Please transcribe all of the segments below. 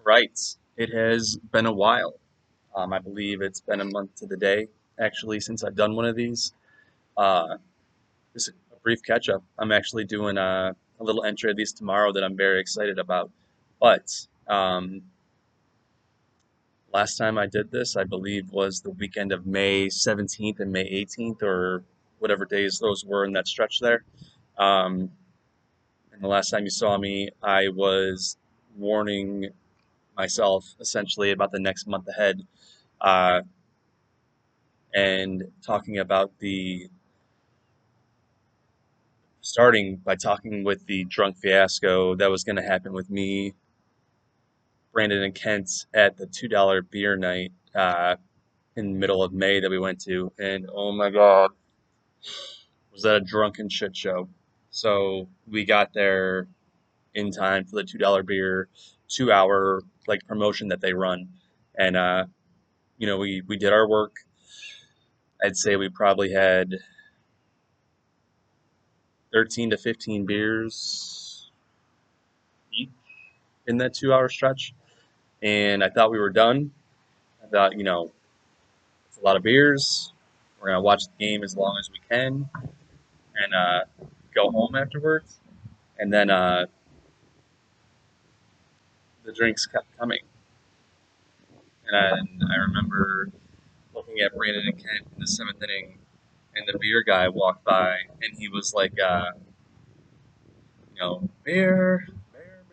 Right. It has been a while. I believe it's been a month to the day, actually, since I've done one of these. Uh, just a brief catch up. I'm actually doing a little entry of these tomorrow that I'm very excited about. But last time I did this, I believe, was the weekend of May 17th and May 18th, or whatever days those were in that stretch there. Um, and the last time you saw me, I was warning myself essentially about the next month ahead. Uh, and talking about the starting by talking with the drunk fiasco that was going to happen with me, Brandon, and Kent at the $2 beer night in the middle of May that we went to. And oh my God, was that a drunken shit show? So we got there in time for the $2 beer, 2 hour like promotion that they run. And, we did our work. I'd say we probably had 13 to 15 beers each in that 2 hour stretch. And I thought we were done. I thought, it's a lot of beers. We're going to watch the game as long as we can and go home afterwards. And then the drinks kept coming. And I remember looking at Brandon and Kent in the seventh inning, and the beer guy walked by, and he was like, beer, beer,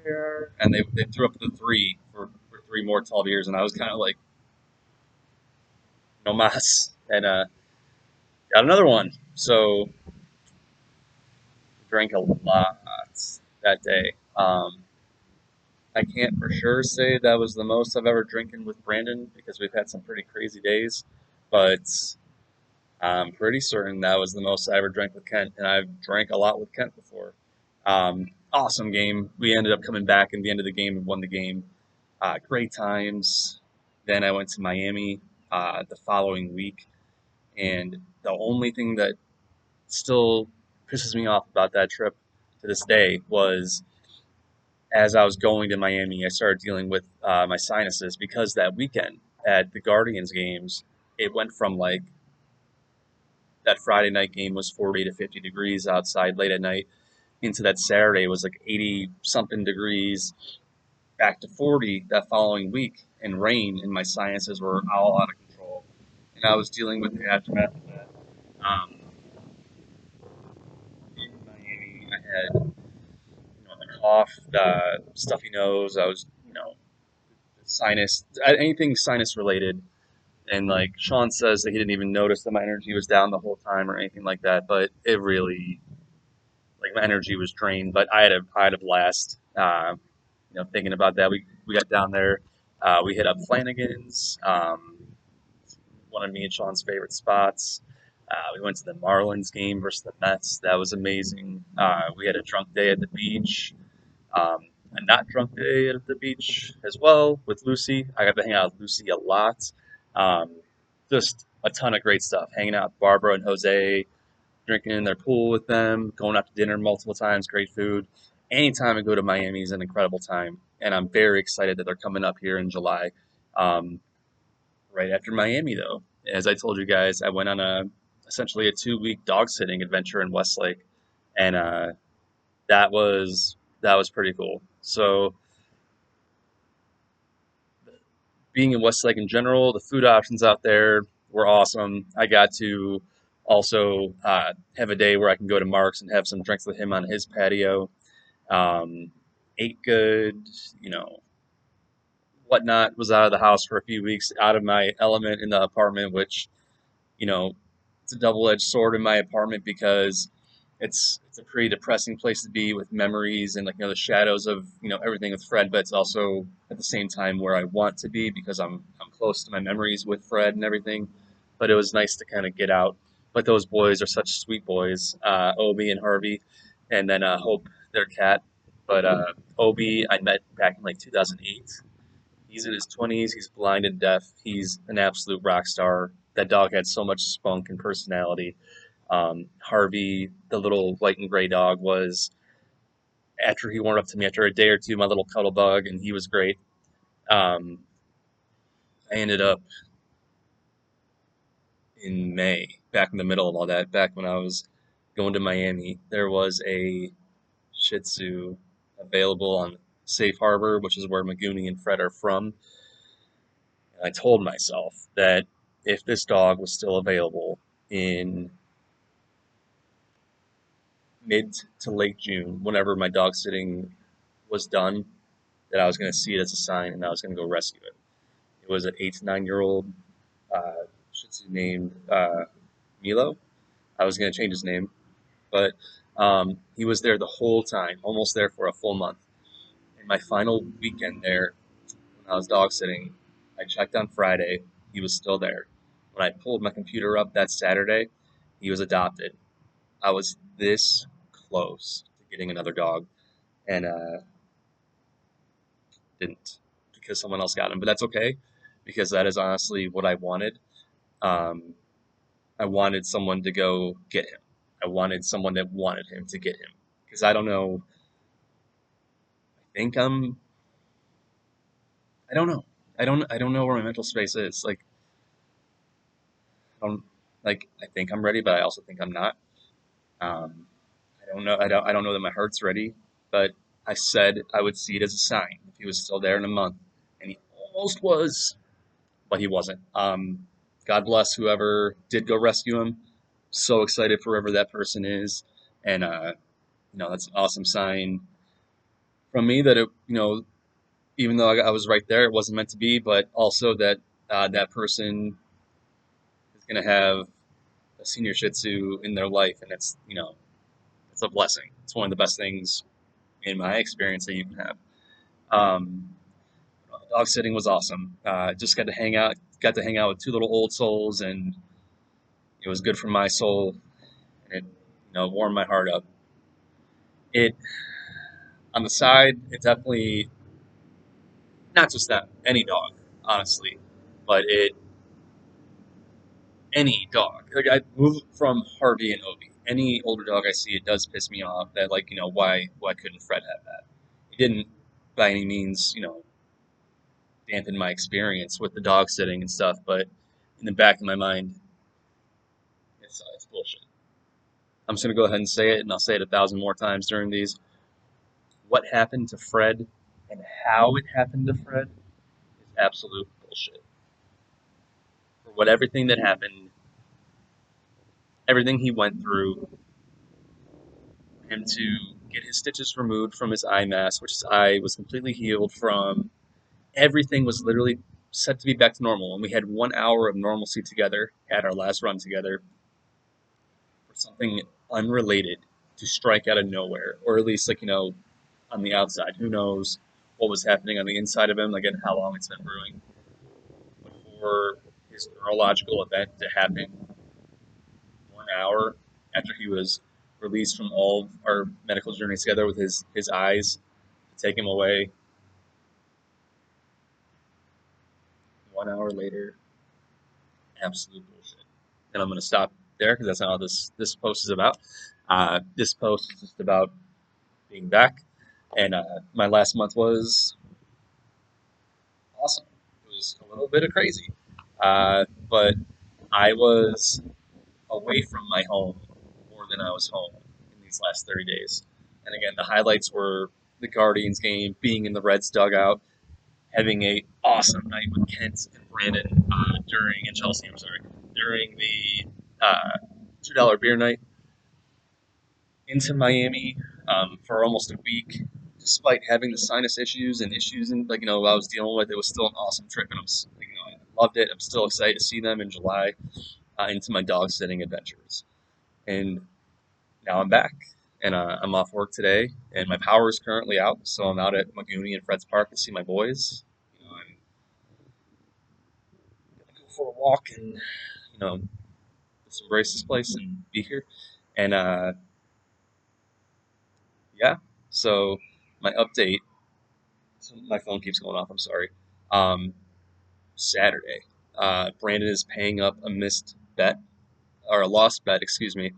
beer. And they threw up the three for three more tall beers. And I was kind of like, no mas. And got another one. So drank a lot that day. I can't for sure say that was the most I've ever drinking with Brandon because we've had some pretty crazy days, but I'm pretty certain that was the most I ever drank with Kent, and I've drank a lot with Kent before. Awesome game. We ended up coming back in the end of the game and won the game. Great times. Then I went to Miami the following week, and the only thing that still pisses me off about that trip to this day was as I was going to Miami, I started dealing with my sinuses because that weekend at the Guardians games, it went from like that Friday night game was 40 to 50 degrees outside late at night into that Saturday was like 80 something degrees back to 40 that following week and rain, and my sinuses were all out of control. And I was dealing with the aftermath of that. Um, in Miami, I had the cough, the stuffy nose. I was sinus, anything sinus related. And like Sean says that he didn't even notice that my energy was down the whole time or anything like that, but it really, like, my energy was drained. But I had a blast. Thinking about that, we got down there, we hit up Flanagan's, one of me and Sean's favorite spots. We went to the Marlins game versus the Mets. That was amazing. We had a drunk day at the beach. A not drunk day at the beach as well with Lucy. I got to hang out with Lucy a lot. Um, just a ton of great stuff. Hanging out with Barbara and Jose, drinking in their pool with them, going out to dinner multiple times, great food. Anytime I go to Miami is an incredible time, and I'm very excited that they're coming up here in July. Um, right after Miami, though, as I told you guys, I went on essentially a 2 week dog sitting adventure in Westlake, and that was pretty cool. So being in Westlake in general, the food options out there were awesome. I got to also have a day where I can go to Mark's and have some drinks with him on his patio. Um, ate good, whatnot. Was out of the house for a few weeks, out of my element in the apartment, which you know, it's a double-edged sword in my apartment because it's a pretty depressing place to be with memories and, like, the shadows of everything with Fred, but it's also at the same time where I want to be because I'm close to my memories with Fred and everything. But it was nice to kind of get out. But those boys are such sweet boys, Obi and Harvey, and then Hope, their cat. But Obi, I met back in like 2008. He's in his 20s. He's blind and deaf. He's an absolute rock star. That dog had so much spunk and personality. Harvey, the little white and gray dog, was, after he warmed up to me after a day or two, my little cuddle bug, and he was great. Um, I ended up in May, back in the middle of all that, back when I was going to Miami. There was a Shih Tzu available on Safe Harbor, which is where Magoonie and Fred are from. And I told myself that if this dog was still available in mid to late June, whenever my dog sitting was done, that I was going to see it as a sign and I was going to go rescue it. It was an 8 to 9 year old Shih Tzu named Milo. I was going to change his name, but he was there the whole time, almost there for a full month. And my final weekend there, when I was dog sitting, I checked on Friday. He was still there. When I pulled my computer up that Saturday, he was adopted. I was this close to getting another dog, and didn't, because someone else got him. But that's okay, because that is honestly what I wanted. Um, I wanted someone to go get him. I wanted someone that wanted him to get him, because I don't know. I think I don't know. I don't know where my mental space is. Like I don't I think I'm ready, but I also think I'm not. Um, I don't know. I don't know that my heart's ready, but I said I would see it as a sign if he was still there in a month, and he almost was, but he wasn't. God bless whoever did go rescue him. So excited for whoever that person is, and that's an awesome sign from me that even though I was right there, it wasn't meant to be, but also that that person is going to have a senior Shih Tzu in their life, and it's a blessing. It's one of the best things in my experience that you can have. Um, Dog sitting was awesome. Just got to hang out with two little old souls, and it was good for my soul, and it warmed my heart up. It On the side, it definitely not just that any dog, honestly, but it any dog. Like I move from Harvey and Obi. Any older dog I see, it does piss me off that why couldn't Fred have that? It didn't by any means dampen my experience with the dog sitting and stuff, but in the back of my mind, it's bullshit. I'm just gonna go ahead and say it, and I'll say it 1,000 more times during these. What happened to Fred and how it happened to Fred is absolute bullshit. For what everything that happened, everything he went through, him to get his stitches removed from his eye mask, which his eye was completely healed from. Everything was literally set to be back to normal, and we had 1 hour of normalcy together at our last run together for something unrelated to strike out of nowhere, or at least on the outside. Who knows what was happening on the inside of him? Again, how long it's been brewing. But for his neurological event to happen 1 hour after he was released from all of our medical journeys together with his eyes to take him away, 1 hour later, absolute bullshit. And I'm going to stop there because that's not all this post is about. This post is just about being back, and my last month was awesome. It was a little bit of crazy, but I was away from my home more than I was home in these last 30 days. And again, the highlights were the Guardians game, being in the Reds dugout, having a awesome night with Kent and Brandon during and Chelsea. I'm sorry, during the $2 beer night into Miami for almost a week. Despite having the sinus issues and issues and I was dealing with, it was still an awesome trip, and I loved it. I'm still excited to see them in July into my dog sitting adventures. And now I'm back, and I'm off work today, and my power is currently out, so I'm out at Magoonie and Fred's Park to see my boys. I'm gonna go for a walk and just embrace this place and be here. And yeah, so my update. So my phone keeps going off. I'm sorry. Um, Saturday, Brandon is paying up a missed bet or a lost bet, excuse me,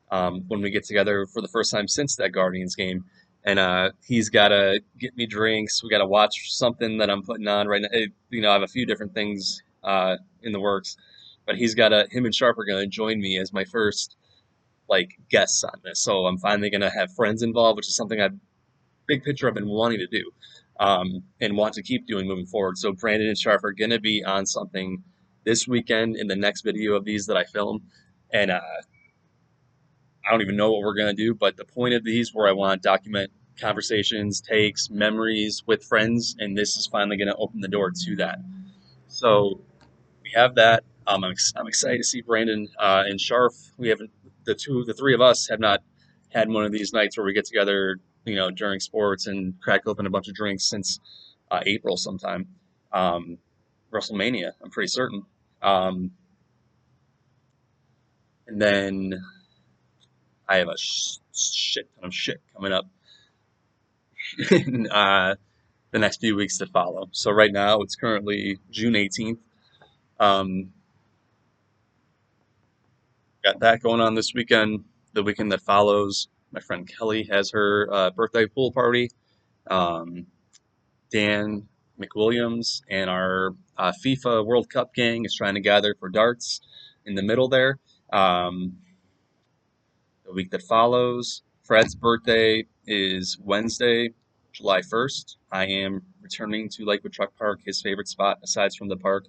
when we get together for the first time since that Guardians game. and he's got to get me drinks. We got to watch something that I'm putting on right now. I have a few different things in the works, but him and Sharp are gonna join me as my first like guests on this. So I'm finally gonna have friends involved, which is something big picture I've been wanting to do, and want to keep doing moving forward. So Brandon and Sharp are gonna be on something this weekend in the next video of these that I film, and I don't even know what we're gonna do. But the point of these, where I want to document conversations, takes, memories with friends, and this is finally gonna open the door to that. So we have that. I'm excited to see Brandon and Sharf. We haven't the three of us have not had one of these nights where we get together, during sports and crack open a bunch of drinks since April sometime. Um, WrestleMania, I'm pretty certain. Um, and then I have a shit ton of shit coming up in the next few weeks to follow. So right now it's currently June 18th. Um, got that going on this weekend. The weekend that follows, my friend Kelly has her birthday pool party. Um, Dan McWilliams and our FIFA World Cup gang is trying to gather for darts in the middle there. Um, the week that follows, Fred's birthday is Wednesday, July 1st. I am returning to Lakewood Truck Park, his favorite spot aside from the park,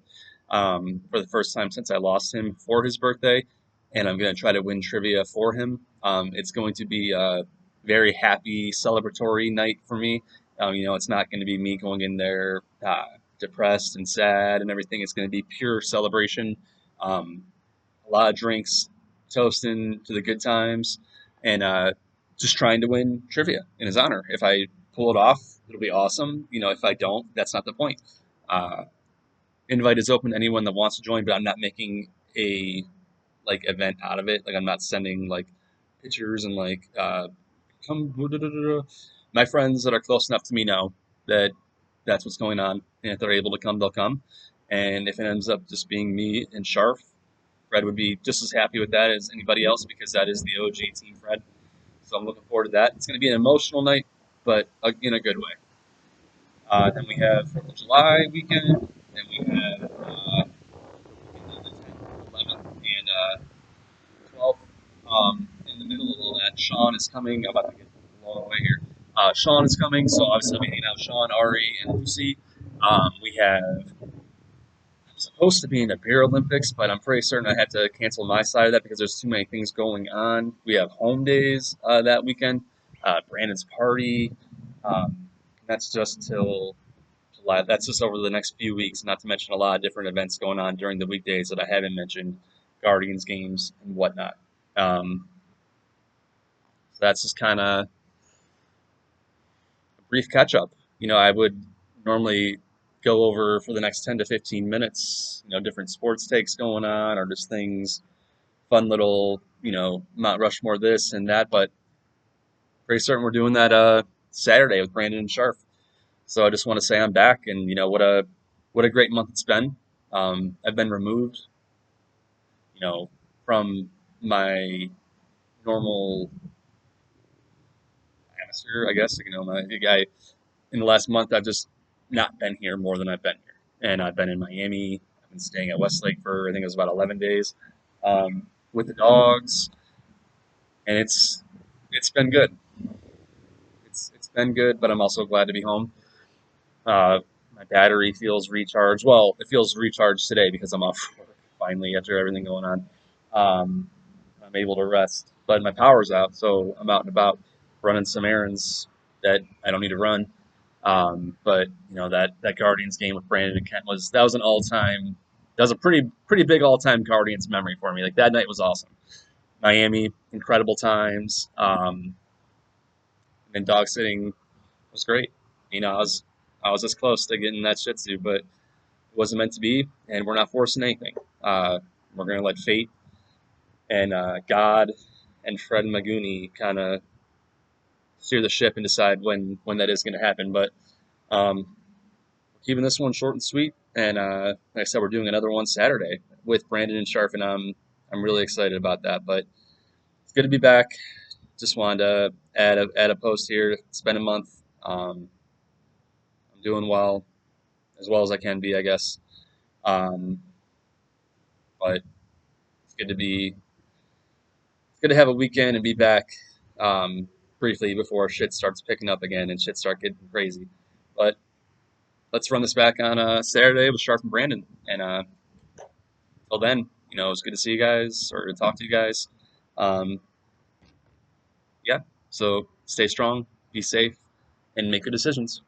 for the first time since I lost him for his birthday. And I'm going to try to win trivia for him. It's going to be a very happy, celebratory night for me. It's not going to be me going in there depressed and sad and everything. It's going to be pure celebration. Um, a lot of drinks, toasting to the good times, and just trying to win trivia in his honor. If I pull it off, it'll be awesome. If I don't, that's not the point. Uh, Invite is open to anyone that wants to join, but I'm not making a like event out of it. Like I'm not sending like pictures and like come. My friends that are close enough to me know that that's what's going on, and if they're able to come, they'll come. And if it ends up just being me and Sharf, Fred would be just as happy with that as anybody else because that is the OG Team Fred. So I'm looking forward to that. It's going to be an emotional night, but in a good way. Then we have 4th of July weekend. Then we have the 10th, 11th, and 12th. In the middle of all that, Sean is coming. I'm about to get a long way here. Sean is coming, so obviously I'll be hanging out with Sean, Ari, and Lucy. We have supposed to be in the Beer Olympics, but I'm pretty certain I had to cancel my side of that because there's too many things going on. We have home days that weekend, Brandon's party. That's just till July. That's just over the next few weeks, not to mention a lot of different events going on during the weekdays that I haven't mentioned, Guardians games and whatnot. So that's just kind of a brief catch up. I would normally go over for the next 10 to 15 minutes, different sports takes going on or just things, fun little, Mount Rushmore this and that. But pretty certain we're doing that Saturday with Brandon and Sharp. So I just want to say I'm back, and what a great month it's been. I've been removed, from my normal atmosphere, I guess. My guy in the last month, I've just not been here more than I've been here, and I've been in Miami. I've been staying at Westlake for I think it was about 11 days with the dogs, and it's been good. It's been good, but I'm also glad to be home. Uh, my battery feels recharged. Well, it feels recharged today because I'm off work finally after everything going on. Um, I'm able to rest, but my power's out, so I'm out and about running some errands that I don't need to run. But that Guardians game with Brandon and Kent was an all time. That was a pretty big all time Guardians memory for me. Like that night was awesome. Miami, incredible times. And dog sitting was great. I was this close to getting that Shih Tzu, but it wasn't meant to be, and we're not forcing anything. We're gonna let fate and God and Fred Maguni kind of steer the ship and decide when that is going to happen. But um, keeping this one short and sweet, and like I said, we're doing another one Saturday with Brandon and Sharf, and I'm really excited about that. But it's good to be back. just wanted to add a post here. It's been a month. I'm doing well as I can be, I guess. Um, but it's good to be it's good to have a weekend and be back um, briefly before shit starts picking up again and shit start getting crazy. But let's run this back on Saturday with Sharp and Brandon. And till then, it was good to see you guys or to talk to you guys. Um, yeah. So stay strong, be safe, and make good decisions.